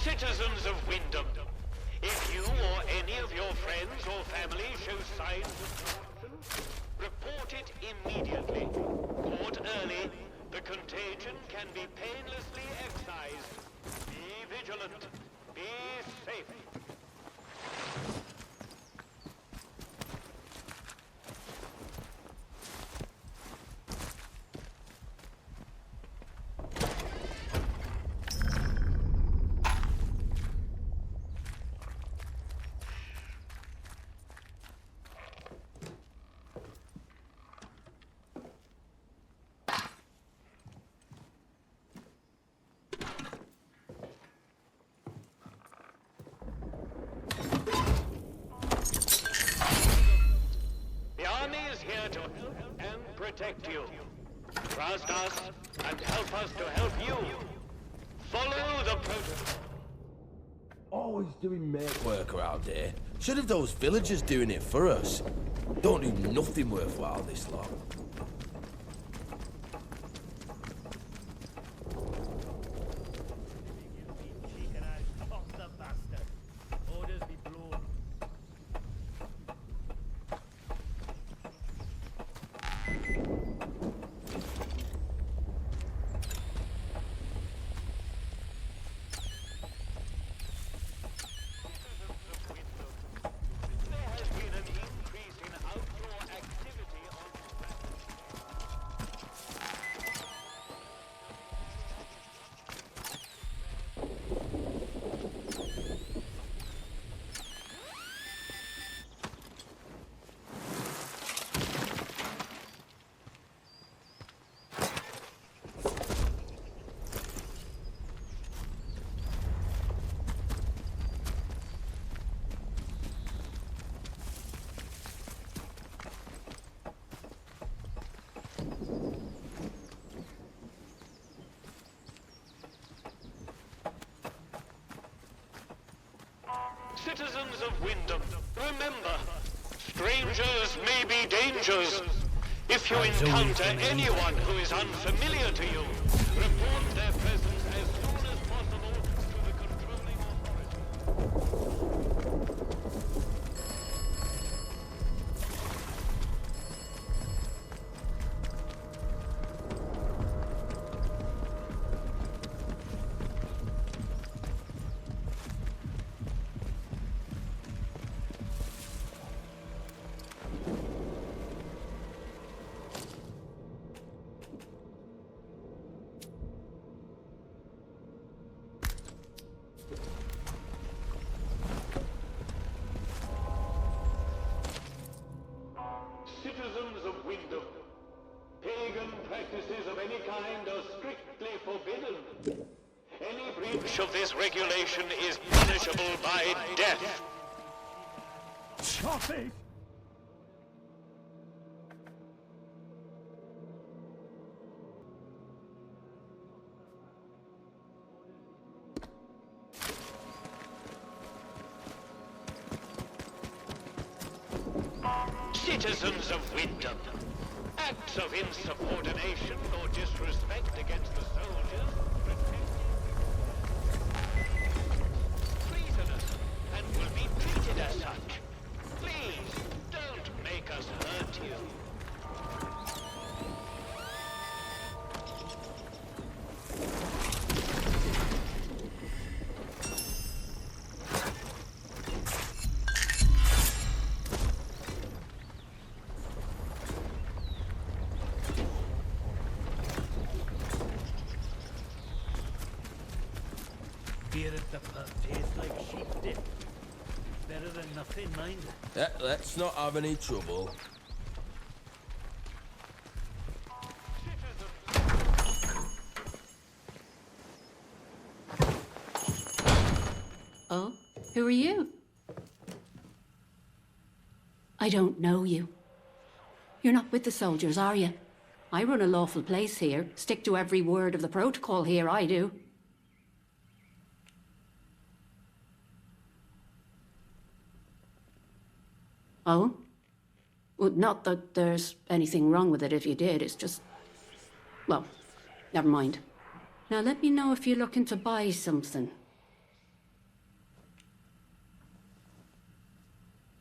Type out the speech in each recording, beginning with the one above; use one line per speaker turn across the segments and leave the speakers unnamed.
Citizens of Wyndham, if you or any of your friends or family show signs of corruption, report it immediately. Caught early, the contagion can be painlessly excised. Be vigilant. Be safe. Here to help and protect you. Trust us and help us to help you. Follow the protocol.
Always doing mate work around here. Should have those villagers doing it for us. Don't do nothing worthwhile this long.
Citizens of Wyndham, remember, strangers may be dangers. If you encounter anyone who is unfamiliar to you, report their presence as soon as possible to the controlling authority. Citizens of Wyndham, pagan practices of any kind are strictly forbidden. Any breach of this regulation is punishable by death.
Stop it!
Citizens of Wyndham, acts of insubordination or disrespect against the soldiers treasonous and will be treated as such. Please, don't make us hurt you.
Beer at the pub tastes like sheep dip. Better than nothing, mind.
Let's not have any trouble.
Oh, who are you? I don't know you. You're not with the soldiers, are you? I run a lawful place here. Stick to every word of the protocol here, I do. Oh? Well, not that there's anything wrong with it if you did, it's just... Well, never mind. Now let me know if you're looking to buy something.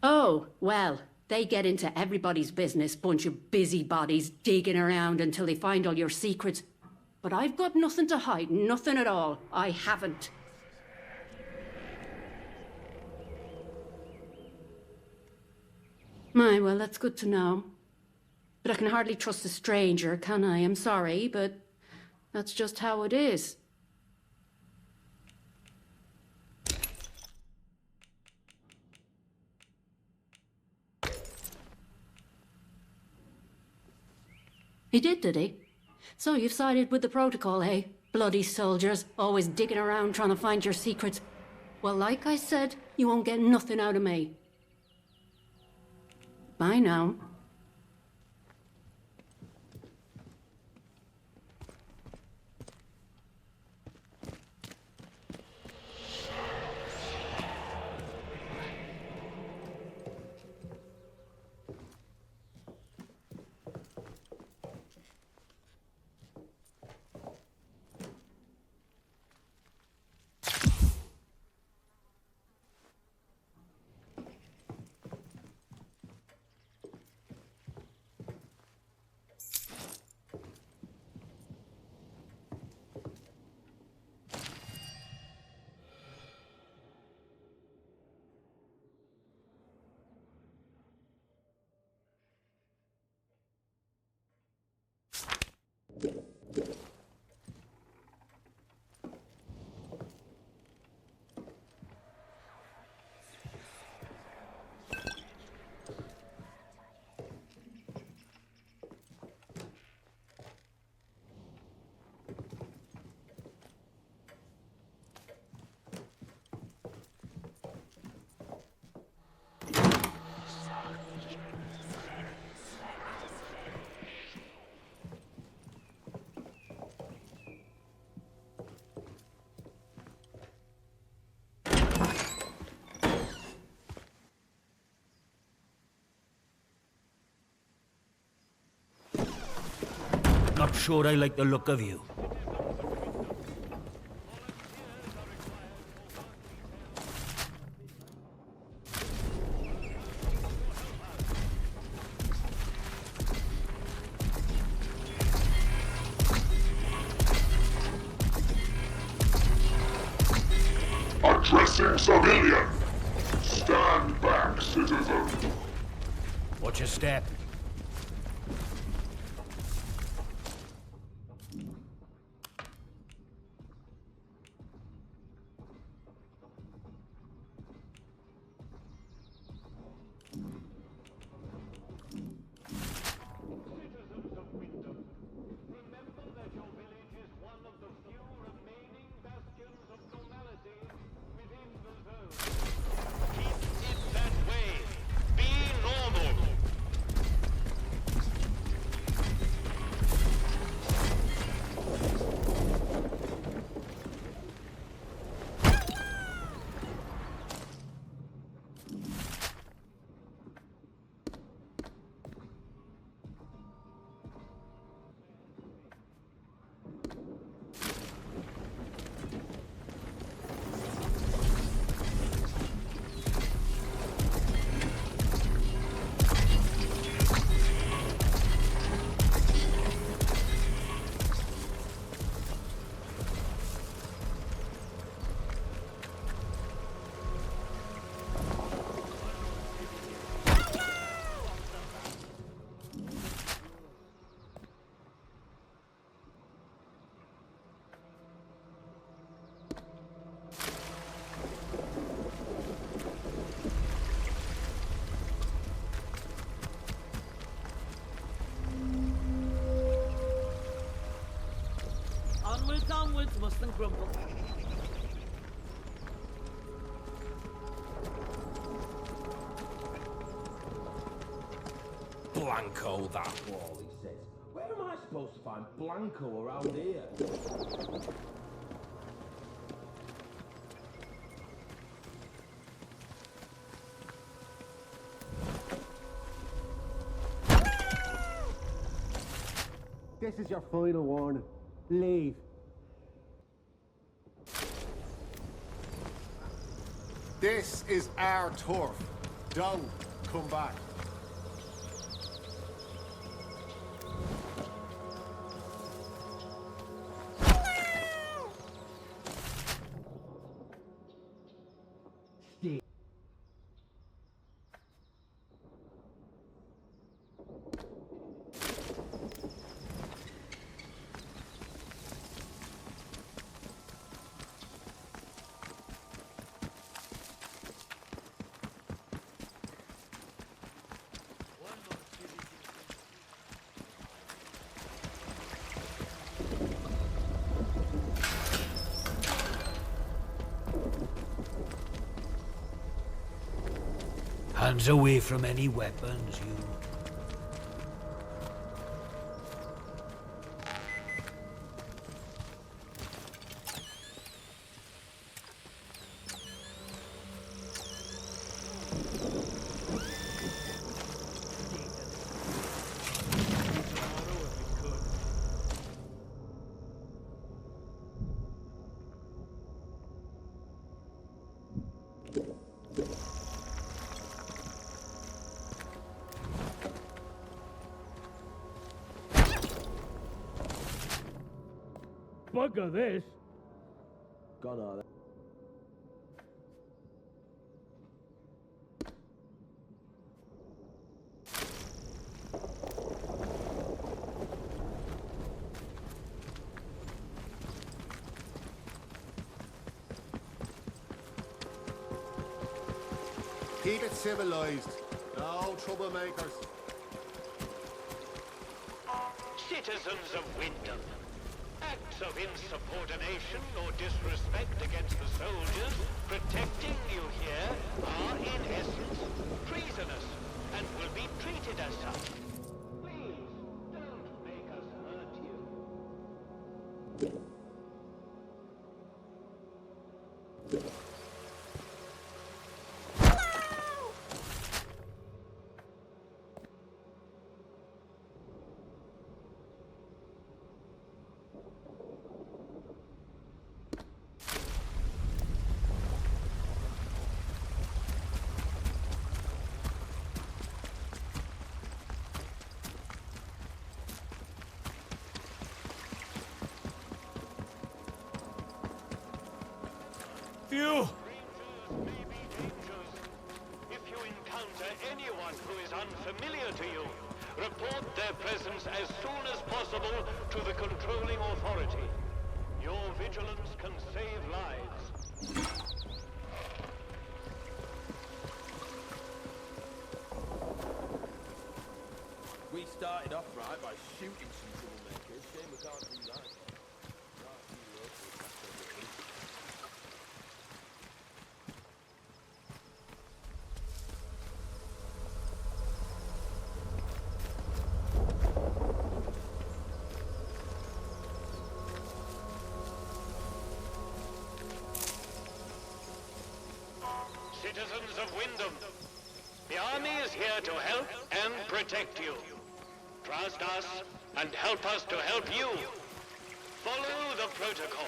Oh, well, they get into everybody's business, bunch of busybodies digging around until they find all your secrets. But I've got nothing to hide, nothing at all. I haven't. My, well, that's good to know. But I can hardly trust a stranger, can I? I'm sorry, but that's just how it is. He did he? So you've sided with the protocol, eh? Bloody soldiers, always digging around trying to find your secrets. Well, like I said, you won't get nothing out of me. Bye now.
Not sure I like the look of you.
Addressing civilian! Stand back, citizen!
Watch your step.
Onwards, mustn't grumble.
Blanco, that wall, he says. Where am I supposed to find Blanco around here?
This is your final warning. Leave.
This is our turf.
Don't come back.
Hands away from any weapons, you.
Bugger this.
Gone are they?
Keep it civilized. No troublemakers.
Citizens of Wyndham, acts of insubordination or disrespect against the soldiers protecting you here are in essence treasonous and will be treated as such. Please, don't make us hurt you.
You!
May be dangers. If you encounter anyone who is unfamiliar to you, report their presence as soon as possible to the controlling authority. Your vigilance can save lives.
We started off right by shooting some troublemakers. Shame we can't do that.
Citizens of Wyndham, the army is here to help and protect you. Trust us and help us to help you. Follow the protocol.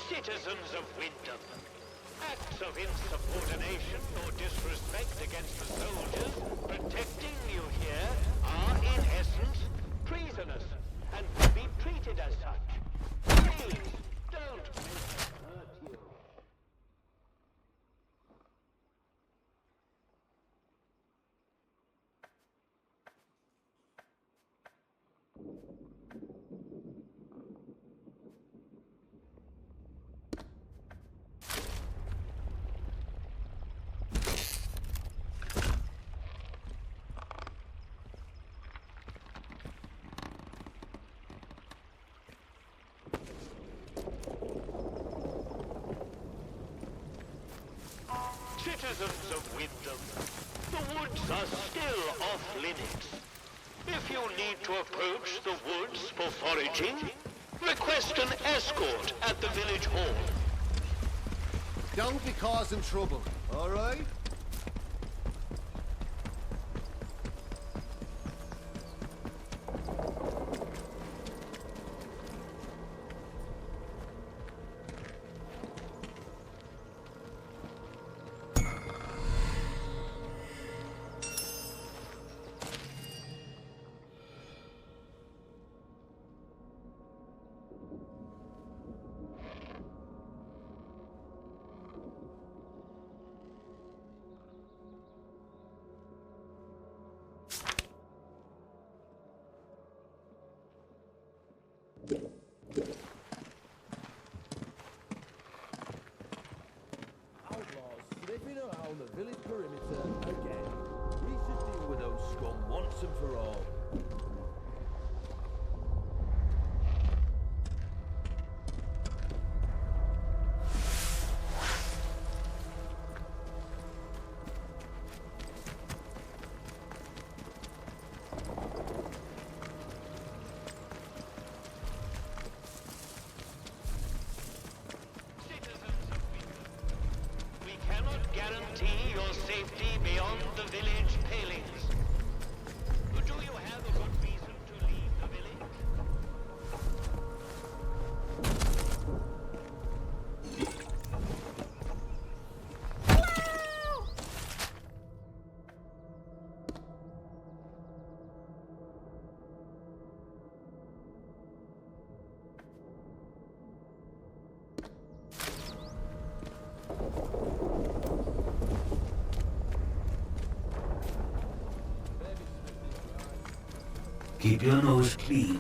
Citizens of Wyndham, acts of insubordination or disrespect against the soldiers protecting you here are in essence treasonous and will be treated as such. Please, don't make us hurt you. Citizens of Wyndham, the woods are still off limits. If you need to approach the woods foraging, request an escort at the village hall.
Don't be causing trouble, all right?
Outlaws slipping around the village perimeter again. We should deal with those scum once and for all.
Citizens of Winter, we cannot guarantee your safety beyond the village palings. Do you have a good reason to leave the village?
Keep your nose clean.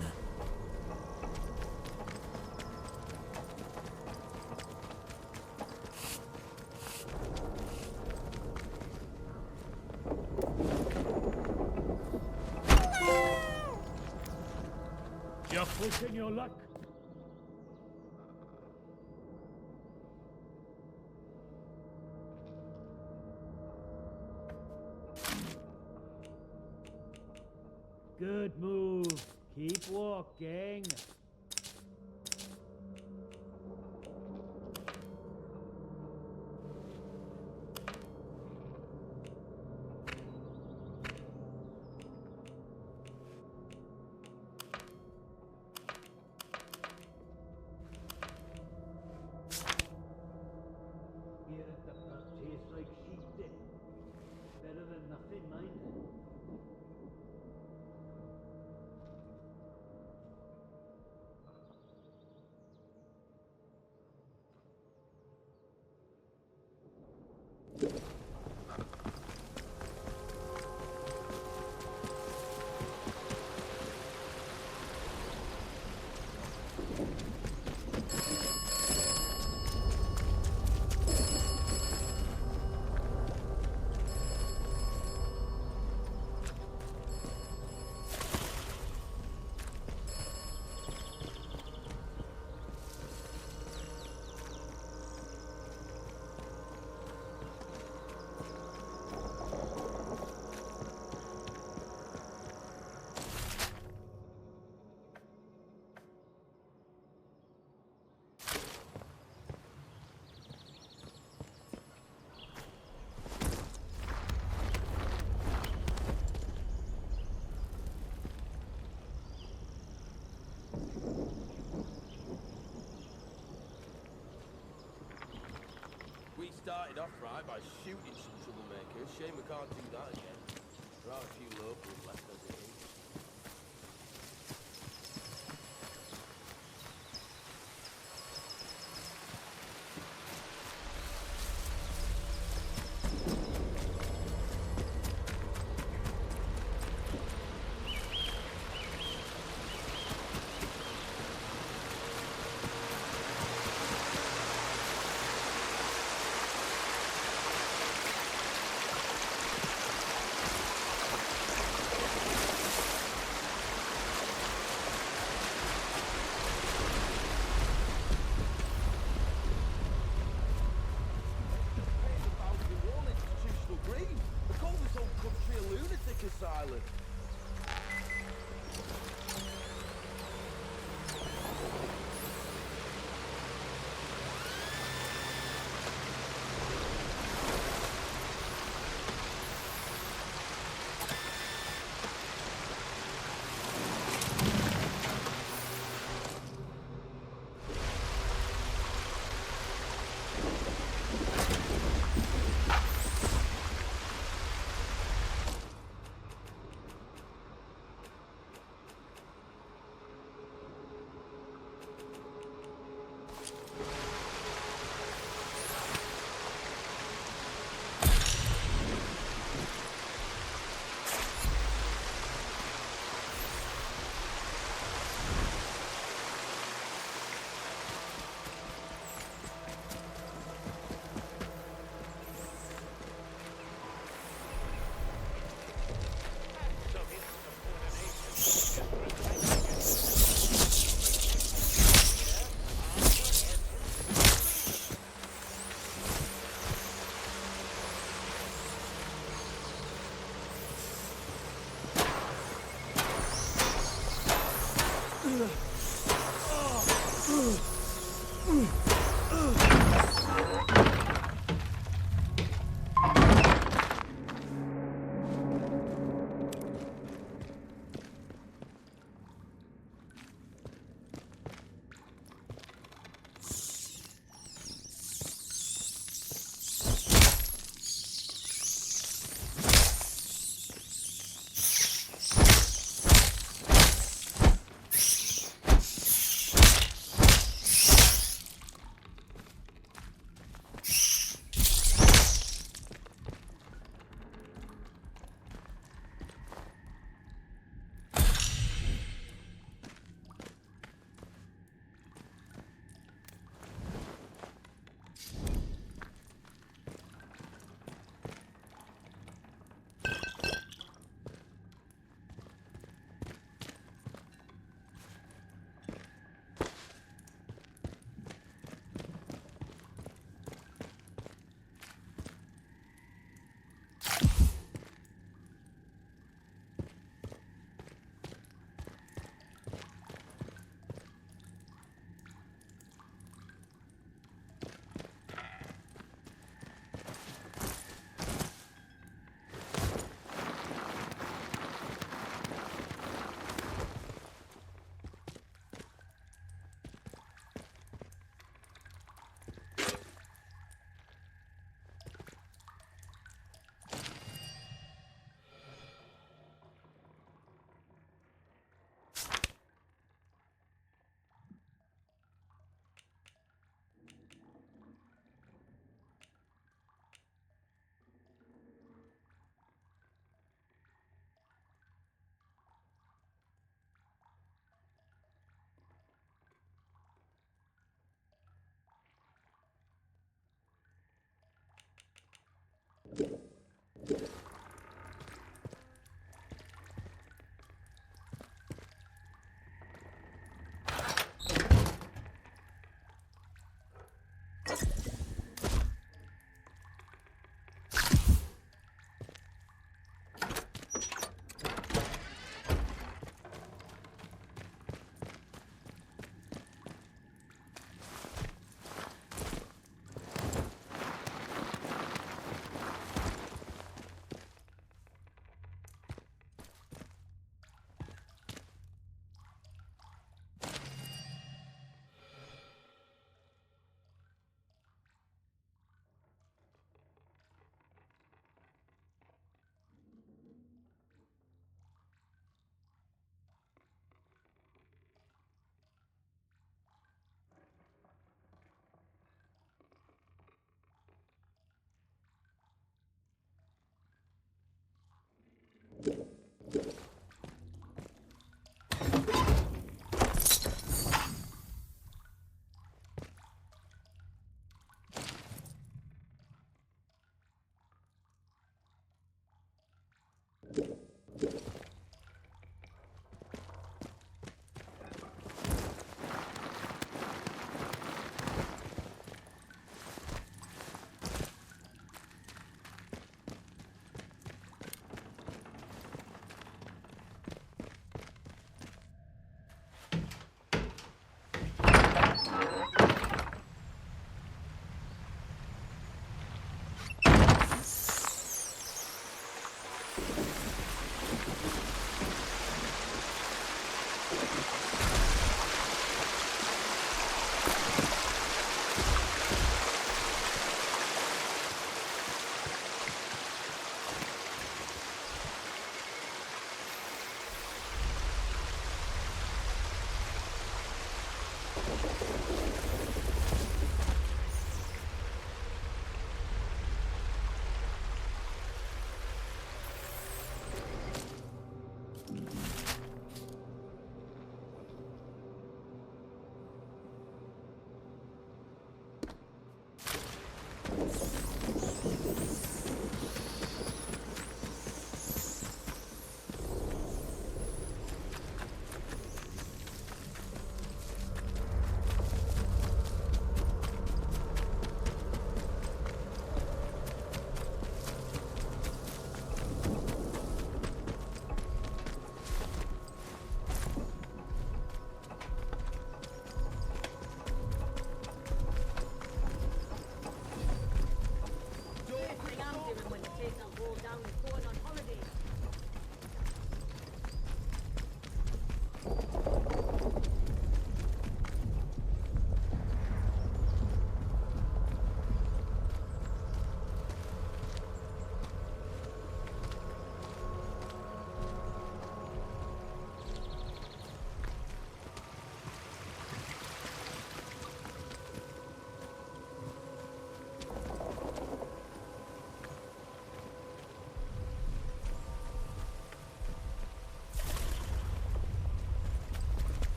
You're pushing your luck. Good move. Keep walking.
Here at the pub tastes like sheep dip. Better than nothing, mind.
We started off right by shooting some troublemakers. Shame we can't do that again. There are a few locals left as it is. Asylum.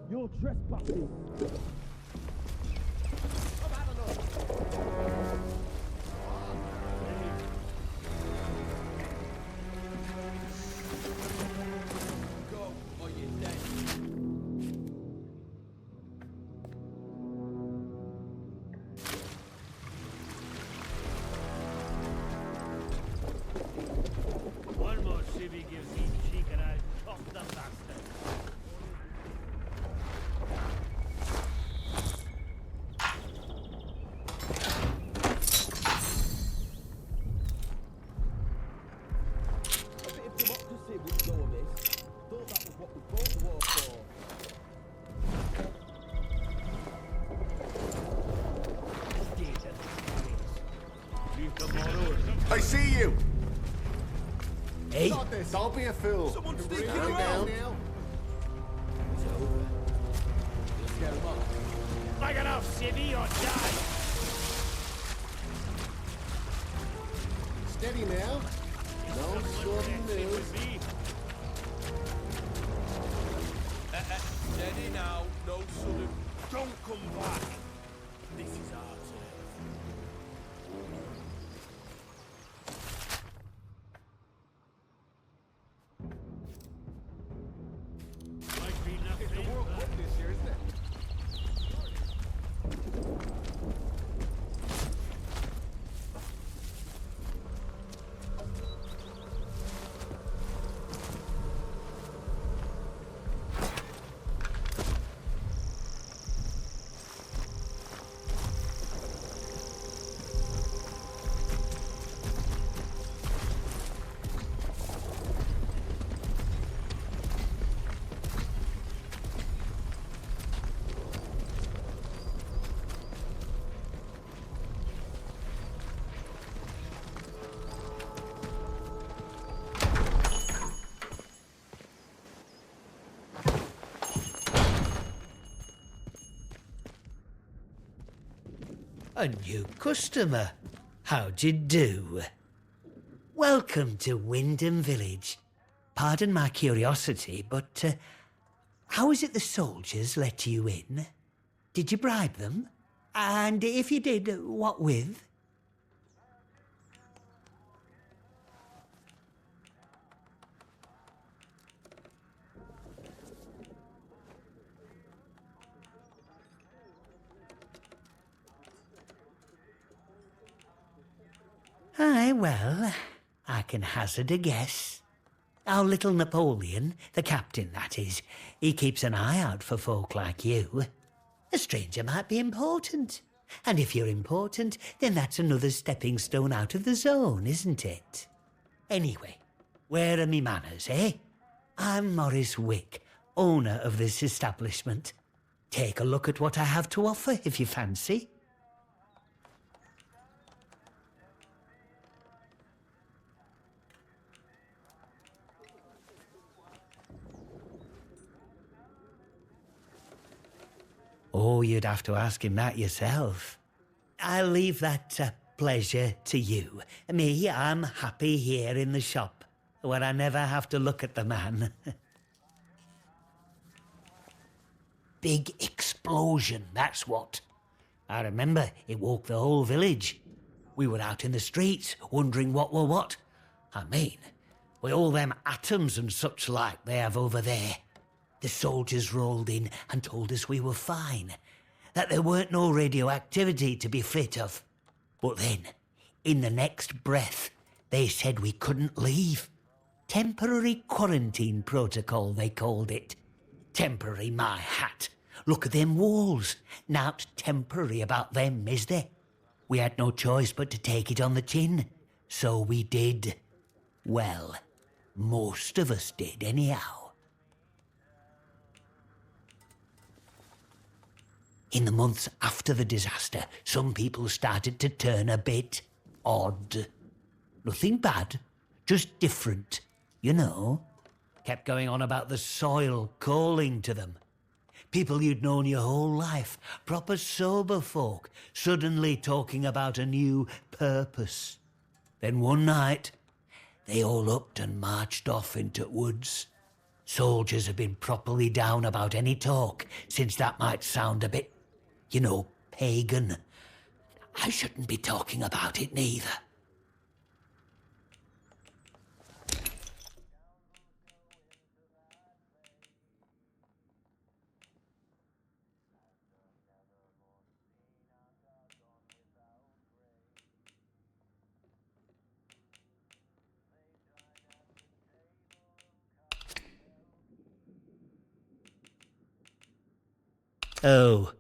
You're trespassing.
Go, or you're dead.
One more civvy gives me cheek and I'll chop the bastard.
A bit of democracy would go amiss. Thought that was what we fought the war for.
Leave tomorrow.
I see you!
Hey,
Stop this, I'll be a fool.
Someone's
Bring
sneaking
me
around.
down now.
It's over.
civvy or die!
Steady now. No sudden moves.
Steady now, no sudden. Don't come back. This is our turn.
Might be nothing.
It's the World Cup this year, isn't it?
A new customer. How'd you do? Welcome to Wyndham Village. Pardon my curiosity, but how is it the soldiers let you in? Did you bribe them? And if you did, what with? Aye, well, I can hazard a guess. Our little Napoleon, the captain that is, he keeps an eye out for folk like you. A stranger might be important. And if you're important, then that's another stepping stone out of the zone, isn't it? Anyway, where are me manners, eh? I'm Morris Wick, owner of this establishment. Take a look at what I have to offer if you fancy. Oh, you'd have to ask him that yourself. I'll leave that pleasure to you. Me, I'm happy here in the shop, where I never have to look at the man. Big explosion, that's what. I remember it woke the whole village. We were out in the streets, wondering what were what. I mean, with all them atoms and such like they have over there. The soldiers rolled in and told us we were fine, that there weren't no radioactivity to be frit of. But then, in the next breath, they said we couldn't leave. Temporary quarantine protocol, they called it. Temporary, my hat. Look at them walls. Nowt temporary about them, is there? We had no choice but to take it on the chin. So we did. Well, most of us did anyhow. In the months after the disaster, some people started to turn a bit odd. Nothing bad, just different, you know. Kept going on about the soil calling to them. People you'd known your whole life, proper sober folk, suddenly talking about a new purpose. Then one night, they all upped and marched off into woods. Soldiers have been properly down about any talk, since that might sound a bit, you know, pagan. I shouldn't be talking about it neither. Oh.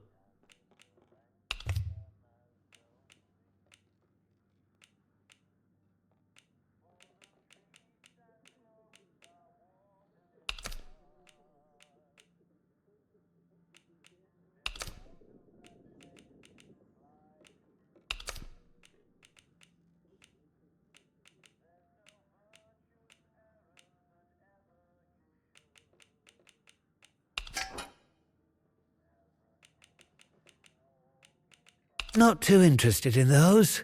Not too interested in those.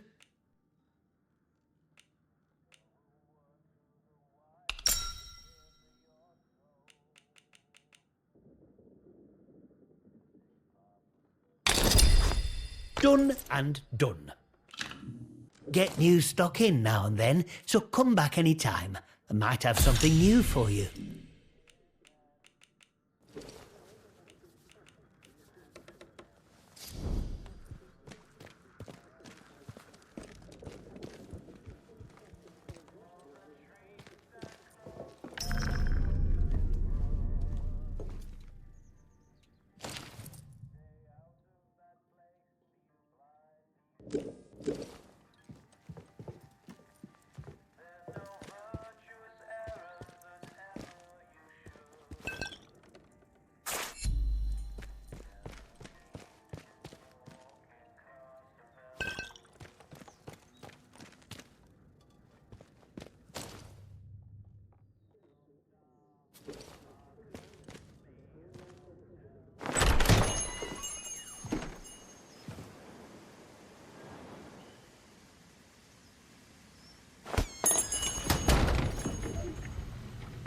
Done and done. Get new stock in now and then, so come back any time. I might have something new for you.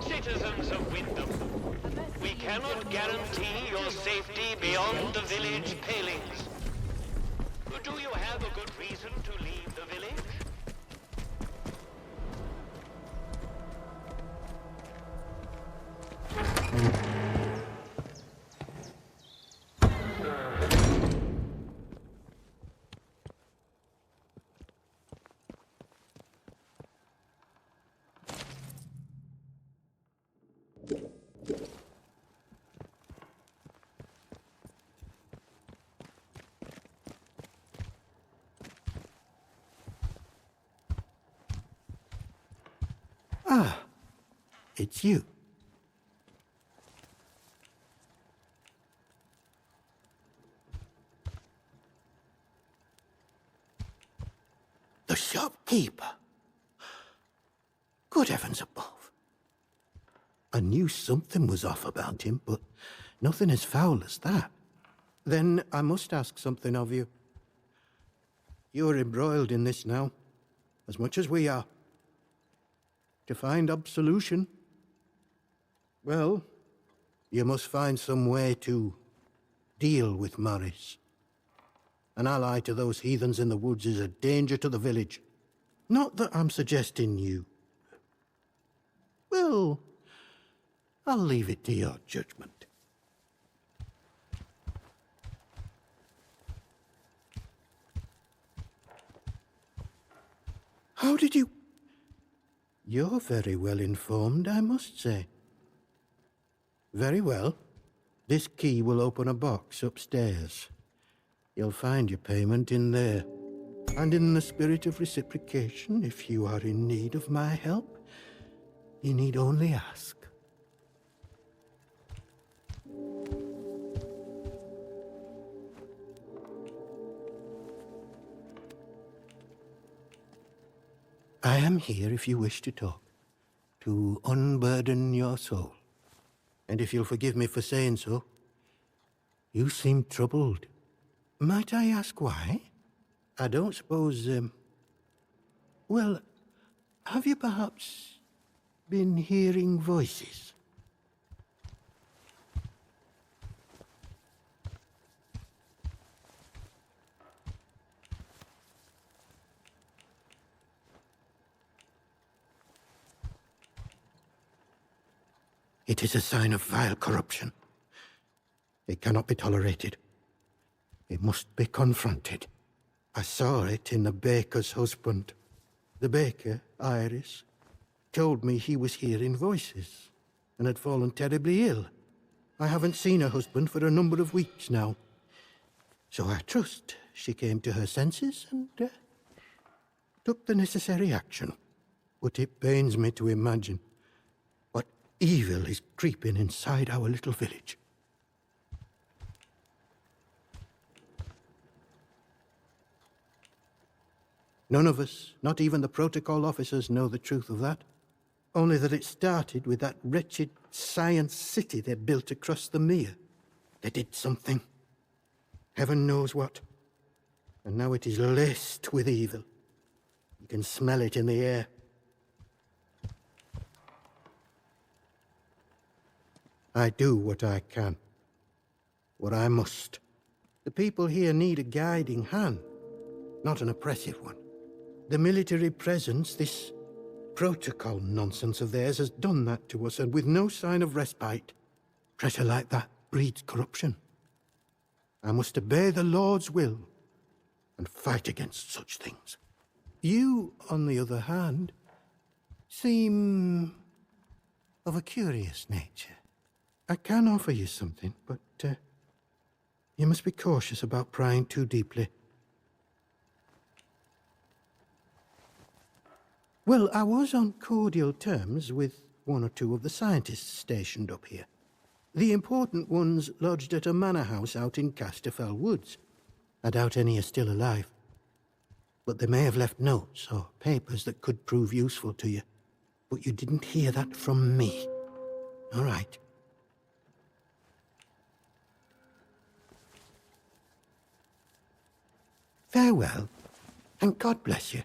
Citizens of Wyndham, we cannot guarantee your safety beyond the village palings. Do you have a good reason to leave the village?
Ah, it's you. The shopkeeper. Good heavens above. I knew something was off about him, but nothing as foul as that. Then I must ask something of you. You're embroiled in this now, as much as we are. To find absolution, well, you must find some way to deal with Morris. An ally to those heathens in the woods is a danger to the village. Not that I'm suggesting you. Well, I'll leave it to your judgment. How did you... You're very well informed, I must say. Very well. This key will open a box upstairs. You'll find your payment in there. And in the spirit of reciprocation, if you are in need of my help, you need only ask. I am here if you wish to talk, to unburden your soul. And if you'll forgive me for saying so, you seem troubled. Might I ask why? I don't suppose, well, have you perhaps been hearing voices? It is a sign of vile corruption. It cannot be tolerated. It must be confronted. I saw it in the baker's husband. The baker, Iris, told me he was hearing voices and had fallen terribly ill. I haven't seen her husband for a number of weeks now. So I trust she came to her senses and took the necessary action. But it pains me to imagine what evil is creeping inside our little village. None of us, not even the protocol officers, know the truth of that. Only that it started with that wretched science city they built across the mere. They did something. Heaven knows what. and now it is laced with evil. You can smell it in the air. I do what I can, what I must. The people here need a guiding hand, not an oppressive one. The military presence, this protocol nonsense of theirs, has done that to us, and with no sign of respite. Pressure like that breeds corruption. I must obey the Lord's will and fight against such things. You, on the other hand, seem of a curious nature. I can offer you something, but you must be cautious about prying too deeply. Well, I was on cordial terms with one or two of the scientists stationed up here. The important ones lodged at a manor house out in Casterfell Woods. I doubt any are still alive. But they may have left notes or papers that could prove useful to you. But you didn't hear that from me. All right. Farewell, and God bless you.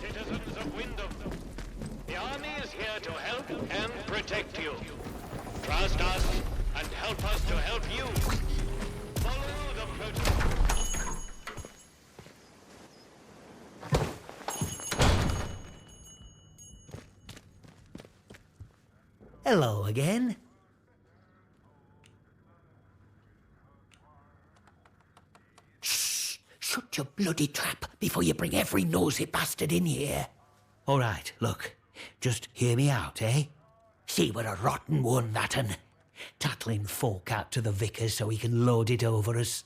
Citizens of Wyndham, the army is here to help and protect you. Trust us and help us to help you. Follow the protocol.
Hello again. Shh! Shut your bloody trap before you bring every nosy bastard in here. All right, look. Just hear me out, eh? See what a rotten one, that'n. tattling folk out to the vicar so he can load it over us.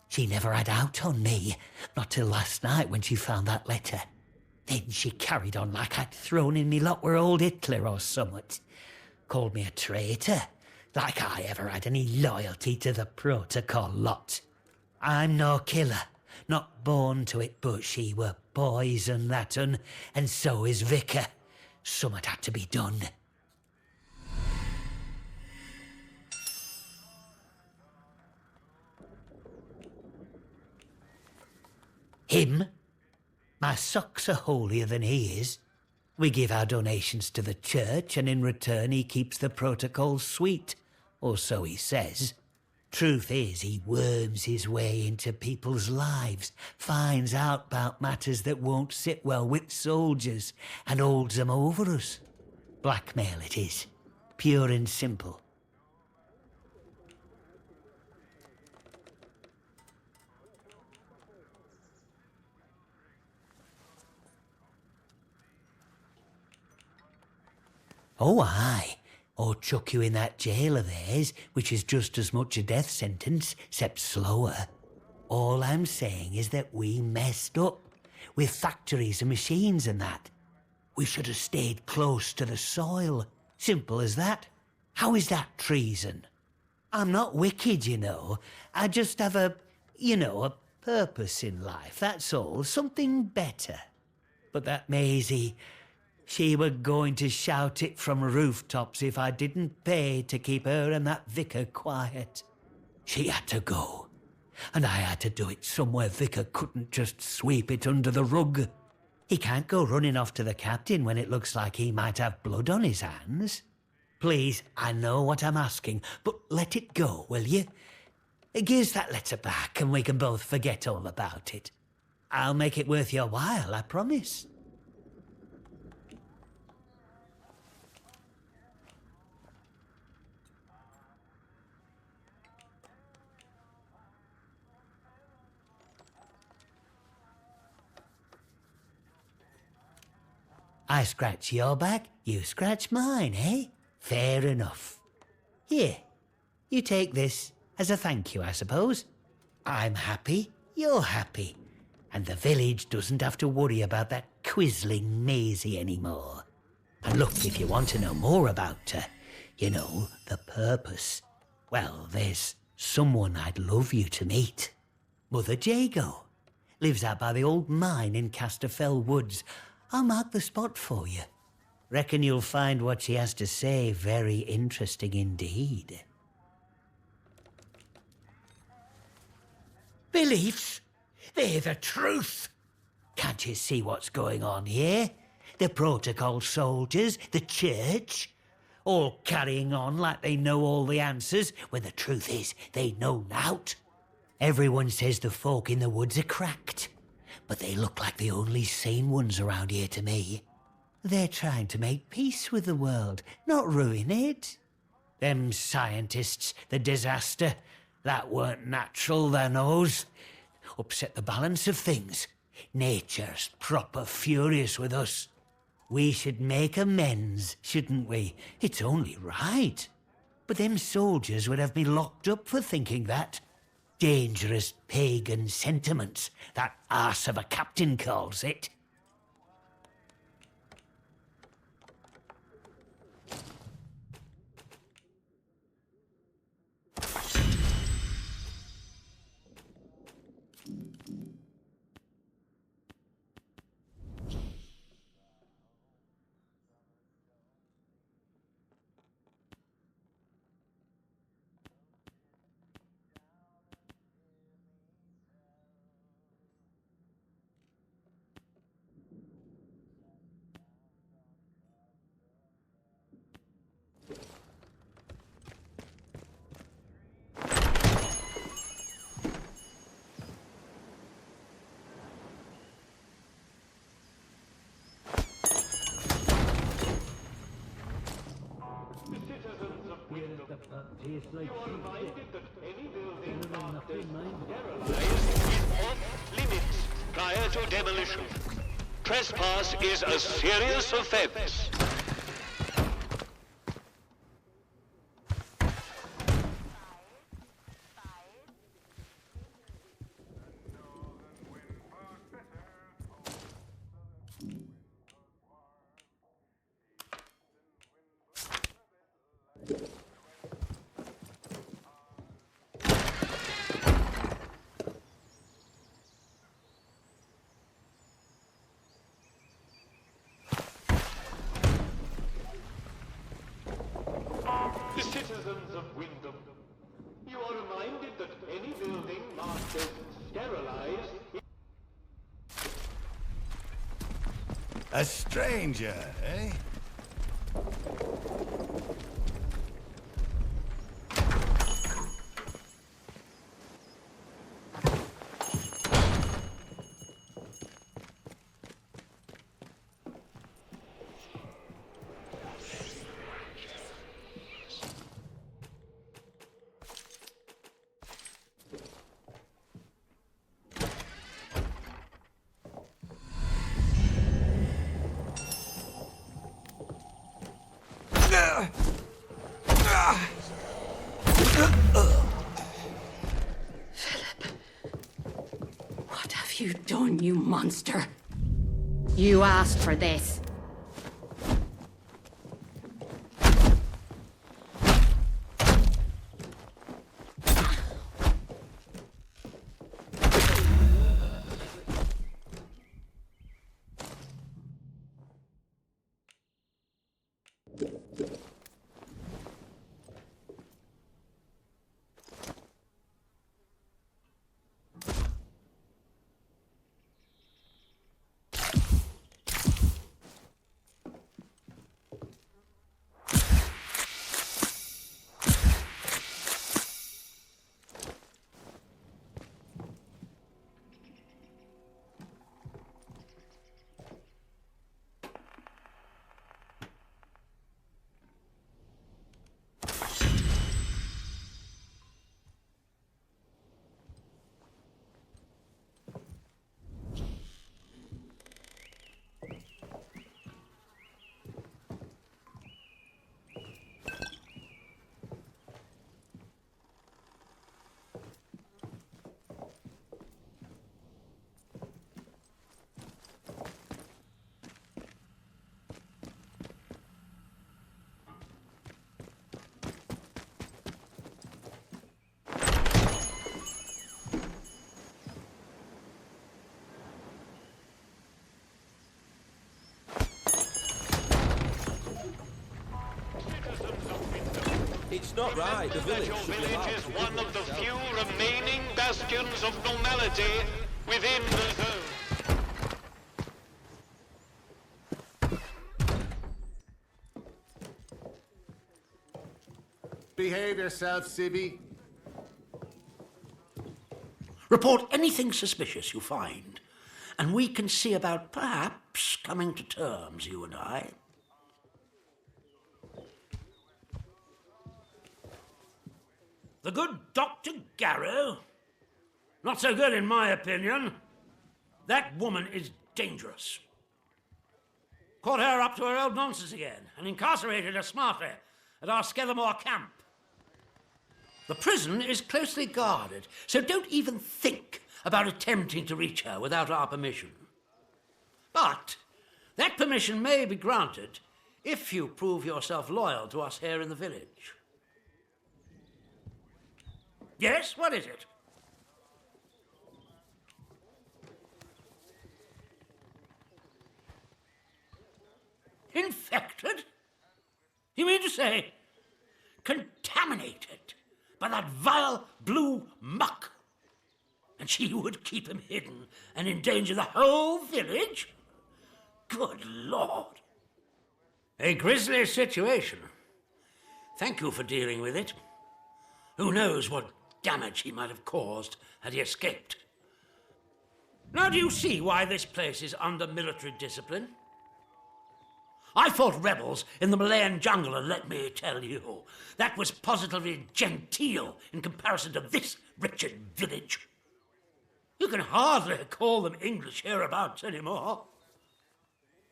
She never had out on me, not till last night when she found that letter. Then she carried on like I'd thrown in me lot were old Hitler or summat. Called me a traitor, like I ever had any loyalty to the protocol lot. I'm no killer, not born to it, but she were poison, that un, and so is Vicar. Summat had to be done. Him? My socks are holier than he is. We give our donations to the church, and in return he keeps the protocol sweet, or so he says. Truth is, he worms his way into people's lives, finds out about matters that won't sit well with soldiers, and holds them over us. Blackmail it is, pure and simple. Oh, aye. Or chuck you in that jail of theirs, which is just as much a death sentence, except slower. All I'm saying is that we messed up, with factories and machines and that. We should have stayed close to the soil. Simple as that. How is that treason? I'm not wicked, you know. I just have a purpose in life, that's all. Something better. But that Maisie... she were going to shout it from rooftops if I didn't pay to keep her and that vicar quiet. She had to go, and I had to do it somewhere Vicar couldn't just sweep it under the rug. He can't go running off to the captain when it looks like he might have blood on his hands. Please, I know what I'm asking, but let it go, will you? Give us that letter back and we can both forget all about it. I'll make it worth your while, I promise. I scratch your back, you scratch mine, eh? Fair enough. Here, you take this as a thank you, I suppose. I'm happy, you're happy, and the village doesn't have to worry about that quizzling Maisie anymore. And look, if you want to know more about her, you know, the purpose, well, there's someone I'd love you to meet. Mother Jago. Lives out by the old mine in Casterfell Woods. I'll mark the spot for you. Reckon you'll find what she has to say very interesting indeed. Beliefs? They're the truth. Can't you see what's going on here? The protocol soldiers, the church, all carrying on like they know all the answers, when the truth is they know nought. Everyone says the folk in the woods are cracked, but they look like the only sane ones around here to me. They're trying to make peace with the world, not ruin it. Them scientists, the disaster, that weren't natural, they knows. Upset the balance of things. Nature's proper furious with us. We should make amends, shouldn't we? It's only right. But them soldiers would have me locked up for thinking that. Dangerous pagan sentiments, that arse of a captain calls it.
You are reminded that any building after sterilized is off limits prior to demolition. Trespass is a serious offense. Citizens of Wyndham, you are reminded that any building marked as sterilized
A stranger, eh?
What have you done, you monster? You asked for this.
It's not right, the village
Your
should be
village
allowed
is
to
one
live
of the
itself.
few remaining bastions of normality within the zone.
Behave yourself, Civvy.
Report anything suspicious you find, and we can see about perhaps coming to terms, you and I. The good Dr. Garrow? Not so good in my opinion. That woman is dangerous. Caught her up to her old nonsense again and incarcerated her smartly at our Skevermore camp. The prison is closely guarded, so don't even think about attempting to reach her without our permission. But that permission may be granted if you prove yourself loyal to us here in the village. Yes, what is it? Infected? You mean to say contaminated by that vile blue muck? And she would keep him hidden and endanger the whole village? Good Lord. A grisly situation. Thank you for dealing with it. Who knows what damage he might have caused had he escaped. Now do you see why this place is under military discipline? I fought rebels in the Malayan jungle, and let me tell you, that was positively genteel in comparison to this wretched village. You can hardly call them English hereabouts anymore.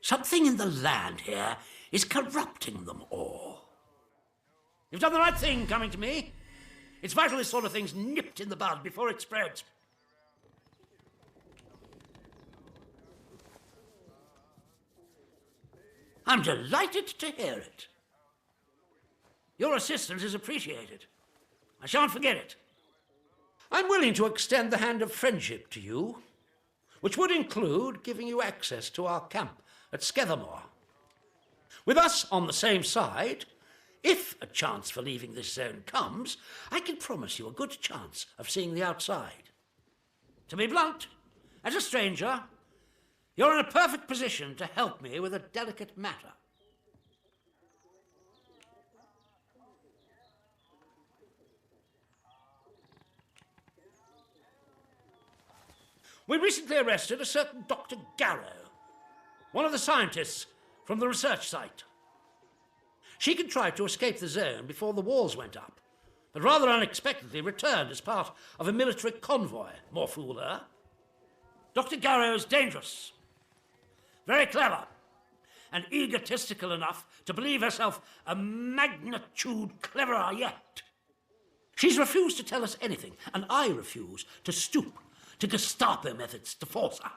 Something in the land here is corrupting them all. You've done the right thing coming to me. It's vital this sort of thing's nipped in the bud before it spreads. I'm delighted to hear it. Your assistance is appreciated. I shan't forget it. I'm willing to extend the hand of friendship to you, which would include giving you access to our camp at Skevermore. With us on the same side,
If a chance for leaving this zone comes, I can promise you a good chance of seeing the outside. To be blunt, as a stranger, you're in a perfect position to help me with a delicate matter. We recently arrested a certain Dr. Garrow, one of the scientists from the research site. She contrived to escape the zone before the walls went up, but rather unexpectedly returned as part of a military convoy. More fool her. Dr. Garrow is dangerous, very clever, and egotistical enough to believe herself a magnitude cleverer yet. She's refused to tell us anything, and I refuse to stoop to Gestapo methods to force her.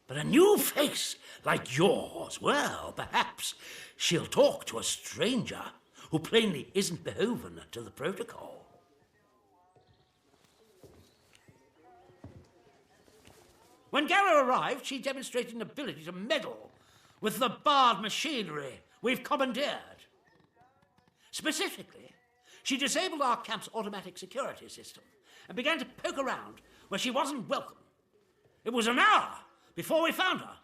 But a new face like yours, well, perhaps she'll talk to a stranger who plainly isn't beholden to the protocol. When Garrow arrived, she demonstrated an ability to meddle with the barred machinery we've commandeered. Specifically, she disabled our camp's automatic security system and began to poke around where she wasn't welcome. It was an hour before we found her,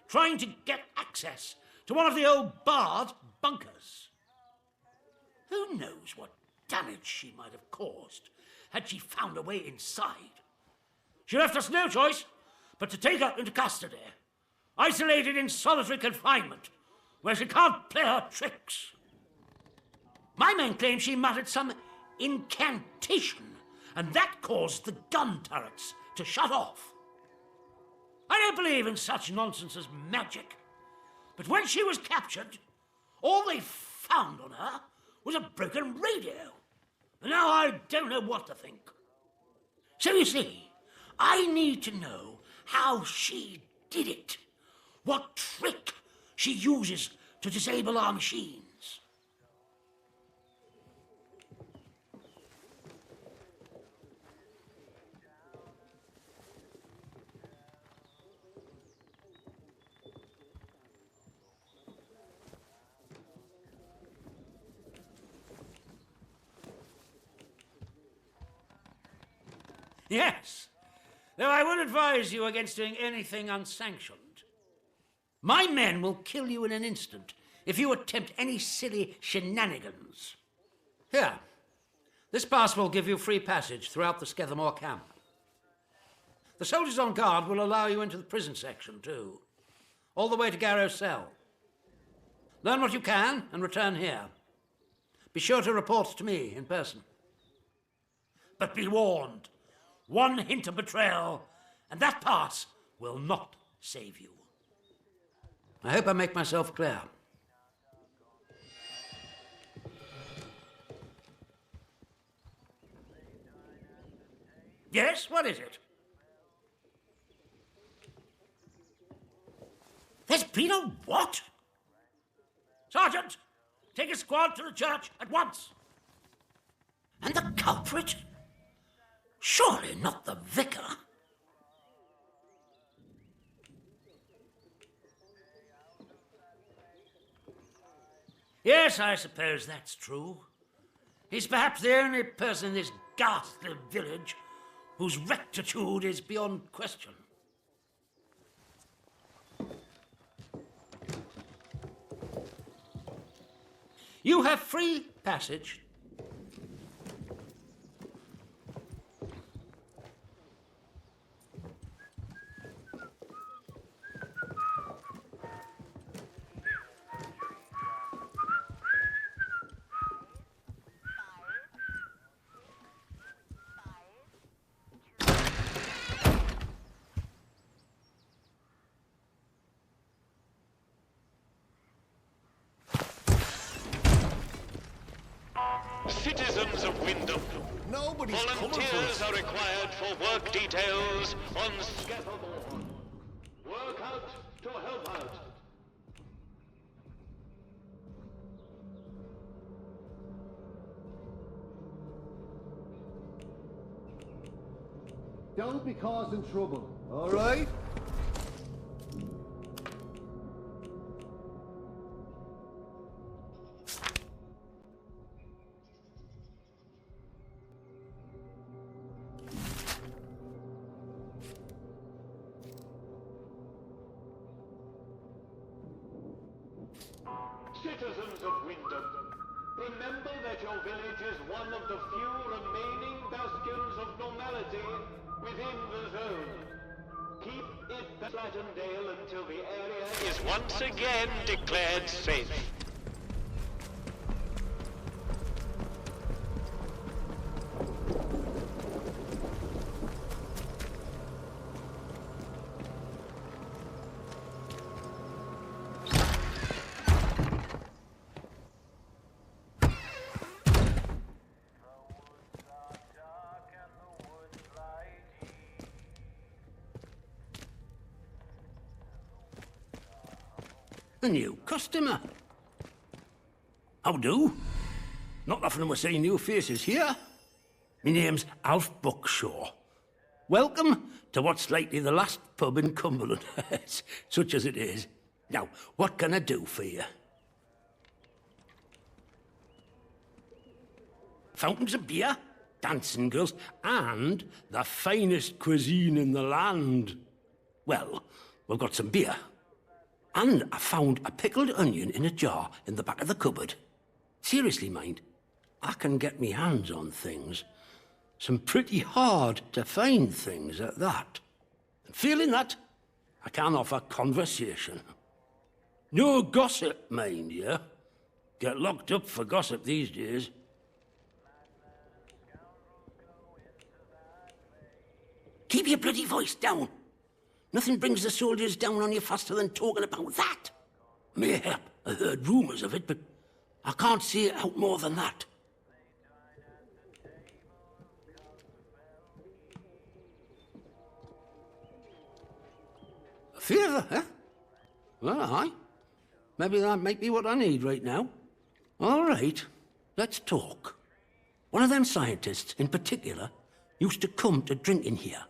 trying to get access to one of the old barred bunkers. Who knows what damage she might have caused had she found a way inside. She left us no choice but to take her into custody, isolated in solitary confinement, where she can't play her tricks. My men claim she muttered some incantation, and that caused the gun turrets to shut off. I don't believe in such nonsense as magic, but when she was captured, all they found on her was a broken radio. And now I don't know what to think. So you see, I need to know how she did it, what trick she uses to disable our machines. Yes, though I would advise you against doing anything unsanctioned. My men will kill you in an instant if you attempt any silly shenanigans. Here, this pass will give you free passage throughout the Skethermore camp. The soldiers on guard will allow you into the prison section, too, all the way to Garrow's cell. Learn what you can and return here. Be sure to report to me in person. But be warned. One hint of betrayal, and that pass will not save you. I hope I make myself clear. Yes, what is it? There's been a what? Sergeant, take a squad to the church at once. And the culprit? Surely not the vicar. Yes, I suppose that's true. He's perhaps the only person in this ghastly village whose rectitude is beyond question. You have free passage.
Citizens of Wyndham, volunteers are required for work details on Skethermore. Work out to help out.
Don't be causing trouble, all
Right?
Citizens of Wyndham, remember that your village is one of the few remaining bastions of normality within the zone. Keep it Flattendale until the area is once again declared safe.
A new customer. How do? Not often we're seeing new faces here. My name's Alf Buckshaw. Welcome to what's likely the last pub in Cumberland, such as it is. Now, what can I do for you? Fountains of beer, dancing girls, and the finest cuisine in the land. Well, we've got some beer. And I found a pickled onion in a jar in the back of the cupboard. Seriously, mind, I can get me hands on things. Some pretty hard-to-find things at that. And feeling that, I can offer conversation. No gossip, mind you. Get locked up for gossip these days. Keep your bloody voice down. Nothing brings the soldiers down on you faster than talking about that. Mayhap I heard rumours of it, but I can't see it out more than that. A favour, eh? Well, aye. Maybe that might be what I need right now. All right, let's talk. One of them scientists in particular used to come to drink in here.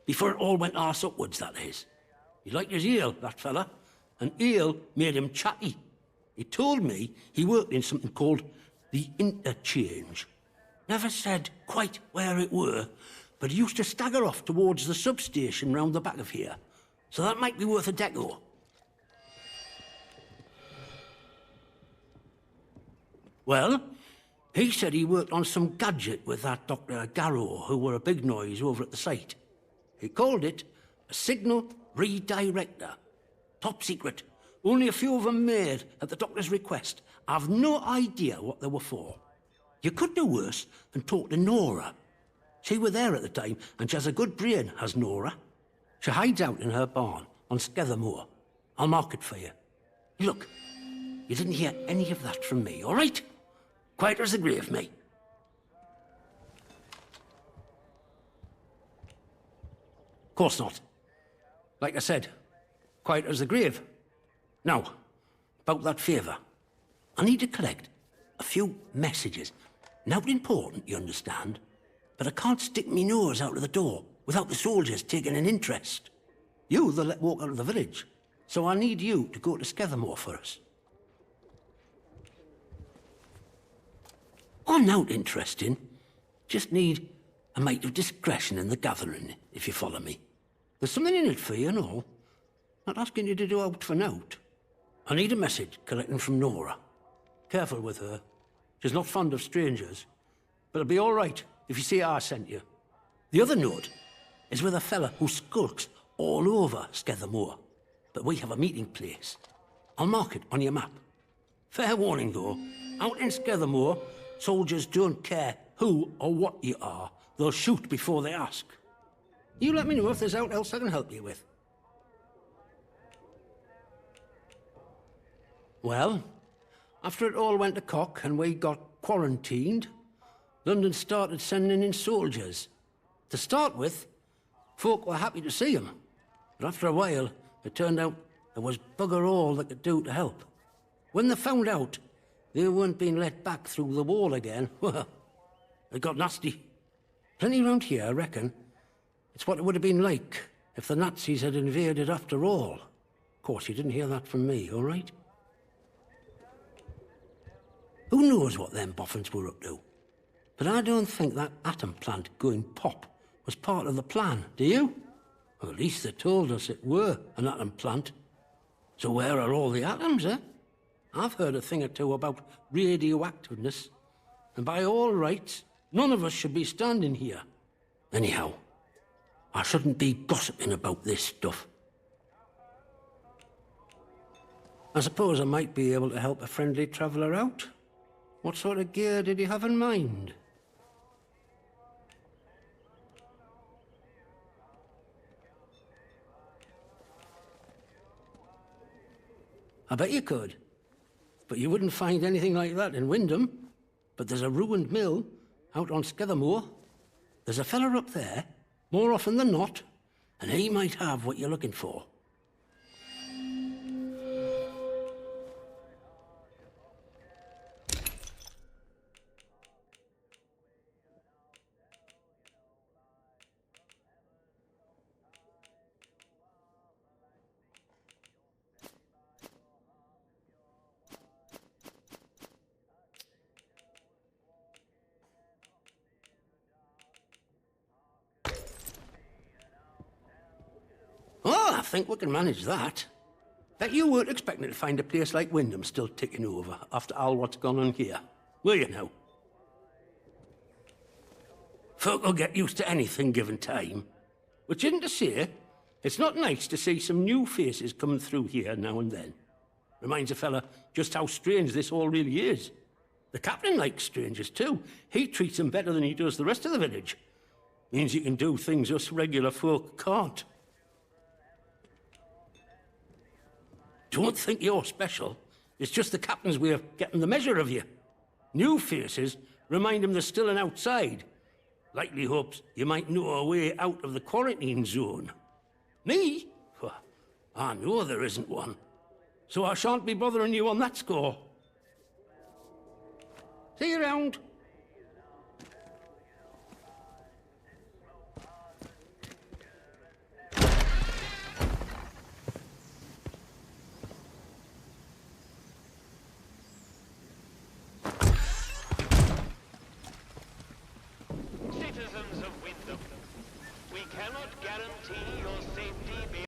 Before it all went arse upwards, that is. He liked his ale, that fella, and ale made him chatty. He told me he worked in something called the Interchange. Never said quite where it were, but he used to stagger off towards the substation round the back of here. So that might be worth a deco. Well, he said he worked on some gadget with that Dr. Garrow, who were a big noise over at the site. He called it a signal redirector. Top secret. Only a few of them made at the doctor's request. I've no idea what they were for. You could do worse than talk to Nora. She were there at the time, and she has a good brain, has Nora. She hides out in her barn on Skethermoor. I'll mark it for you. Look, you didn't hear any of that from me, all right? Quiet as the grave, mate. Of course not. Like I said, quiet as the grave. Now, about that favour. I need to collect a few messages. Not important, you understand, but I can't stick me nose out of the door without the soldiers taking an interest. You, they'll let walk out of the village, so I need you to go to Skethermoor for us. I'm not interesting. Just need a mite of discretion in the gathering, if you follow me. There's something in it for you and all. Not asking you to do out for note. I need a message collecting from Nora. Careful with her. She's not fond of strangers. But it'll be all right if you see I sent you. The other note is with a fella who skulks all over Skethermoor. But we have a meeting place. I'll mark it on your map. Fair warning, though. Out in Skethermoor, soldiers don't care who or what you are. They'll shoot before they ask. You let me know if there's aught else I can help you with. Well, after it all went to cock and we got quarantined, London started sending in soldiers. To start with, folk were happy to see 'em. But after a while, it turned out there was bugger all they could do to help. When they found out they weren't being let back through the wall again, well, it got nasty. Plenty round here, I reckon. It's what it would have been like if the Nazis had invaded after all. Of course, you didn't hear that from me, all right? Who knows what them boffins were up to? But I don't think that atom plant going pop was part of the plan, do you? Well, at least they told us it were an atom plant. So where are all the atoms, eh?
I've heard a thing or two about radioactiveness, and by all rights, none of us should be standing here. Anyhow, I shouldn't be gossiping about this stuff. I suppose I might be able to help a friendly traveller out. What sort of gear did you have in mind? I bet you could. But you wouldn't find anything like that in Wyndham. But there's a ruined mill out on Skethermore. There's a fella up there, more often than not, and he might have what you're looking for. Oh, I think we can manage that. Bet you weren't expecting to find a place like Wyndham still ticking over after all what's gone on here, were you now? Folk will get used to anything given time. Which isn't to say, it's not nice to see some new faces coming through here now and then. Reminds a fella just how strange this all really is. The captain likes strangers too. He treats them better than he does the rest of the village. Means he can do things us regular folk can't. Don't think you're special. It's just the captain's way of getting the measure of you. New faces remind him there's still an outside. Likely hopes you might know a way out of the quarantine zone. Me? Well, I know there isn't one. So I shan't be bothering you on that score. See you around.
Citizens of Wyndham, we cannot guarantee